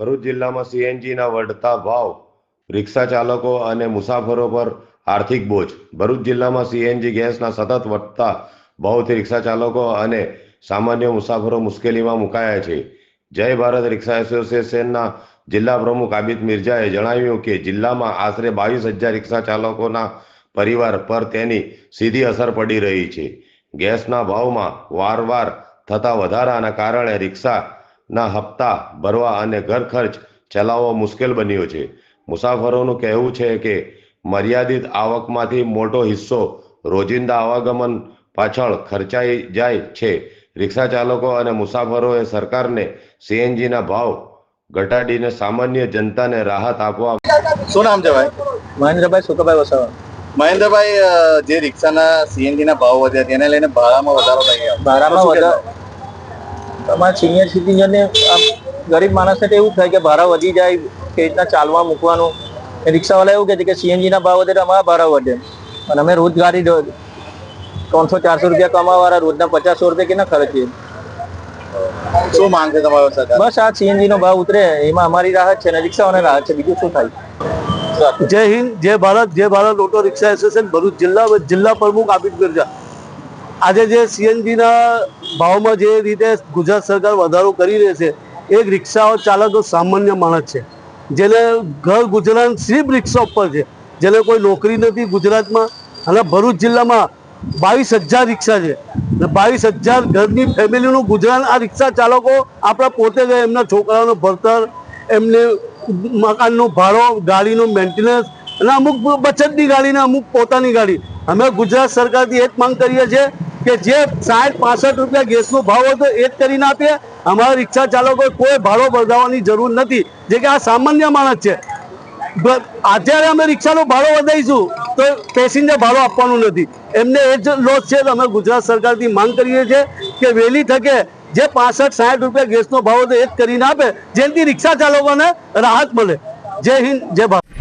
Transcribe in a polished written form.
ભરૂચ જિલ્લામાં સીએનજીના વધતા ભાવ રિક્ષા ચાલકો અને મુસાફરો પર આર્થિક બોજ. ભરૂચ જિલ્લામાં સીએનજી ગેસના સતત વધતા ભાવથી રિક્ષા ચાલકો અને સામાન્ય મુસાફરો મુશ્કેલીમાં મુકાયા છે. જય ભારત રિક્ષા એસોસિએશનના જિલ્લા પ્રમુખ આબિદ મિર્જાએ જણાવ્યું કે જિલ્લામાં આશરે 22,000 રિક્ષા ચાલકોના પરિવાર પર તેની સીધી અસર પડી રહી છે. ગેસના ભાવમાં વારંવાર થતા વધારાના કારણે રિક્ષાના હપ્તા ભરવા અને ઘર ખર્ચ ચલાવવો મુશ્કેલ બન્યો છે. મુસાફરોનું કહેવું છે કે મર્યાદિત આવકમાંથી મોટો હિસ્સો રોજિંદા આવાગમન પાછળ ખર્ચાઈ જાય છે. રિક્ષા ચાલકો અને મુસાફરોએ સરકારને સીએનજીના ભાવ ઘટાડીને સામાન્ય જનતાને રાહત આપવા. શું નામ છે ભાઈ? મહેન્દ્રભાઈ સુકાભાઈ વસાવા. મહેન્દ્રભાઈ, જે રિક્ષાના સીએનજીના ભાવ વધ્યા તેને લઈને ભાડામાં વધારો થઈ ગયો. ભાડામાં વધારો તમારા સિનિયર સિટીઝનને ગરીબ માણસને તો એવું થાય કે ભાડા વધી જાય, કે રીતના ચાલવા મૂકવાનું. રિક્ષાવાળા એવું કહે છે કે સીએનજીના ભાવ વધે તો અમારા ભાડા વધે, અને અમે રોજગારી 300-400 રૂપિયા કમાવાળા રોજના 50-100 રૂપિયા કેના ખર્ચીએ. શું માંગ છે તમારો સરકાર? બસ આ સીએનજીનો ભાવ ઉતરે એમાં અમારી રાહત છે, અને રિક્ષાવાળાને રાહત છે, બીજું શું થાય. જય હિન્દ, જય Bharat auto rickshaw association Bharuch જિલ્લા પ્રમુખ આબિદ મિર્જા. આજે જે સીએનજીના ભાવમાં જે રીતે ગુજરાત સરકાર વધારો કરી રહી છે, એક રિક્ષા ચાલકો સામાન્ય માણસ છે, જેને ઘર ગુજરાન સિર્ફ રિક્ષા ઉપર છે, જેને કોઈ નોકરી નથી ગુજરાતમાં. અને ભરૂચ જિલ્લામાં 22,000 રિક્ષા છે, 22,000 ઘરની ફેમિલીનું ગુજરાન આ રિક્ષા ચાલકો આપણા પોતે જ, એમના છોકરાઓનું ભણતર, એમને મકાનનું ભાડો, ગાડીનું મેન્ટેનન્સ, અને અમુક બચતની ગાડી ને અમુક પોતાની ગાડી. અમે ગુજરાત સરકારથી એ જ માંગ કરીએ છીએ કે જે 60-65 રૂપિયા ગેસનો ભાવ હતો એ જ કરીને આપીએ. અમારા રિક્ષા ચાલકો કોઈ ભાડો વધારવાની જરૂર નથી, જે કે આ સામાન્ય માણસ છે. અત્યારે અમે રિક્ષાનો ભાડો વધારીશું તો પેસેન્જર ભાડો આપવાનું નથી, એમને એ જ લોસ છે. અમે ગુજરાત સરકારથી માંગ કરીએ છીએ કે વહેલી તકે જે 65-60 રૂપિયા ગેસનો ભાવ હતો એ જ કરીને આપે, જેનાથી રિક્ષા ચાલકોને રાહત મળે. જય હિન્દ, જય ભારત.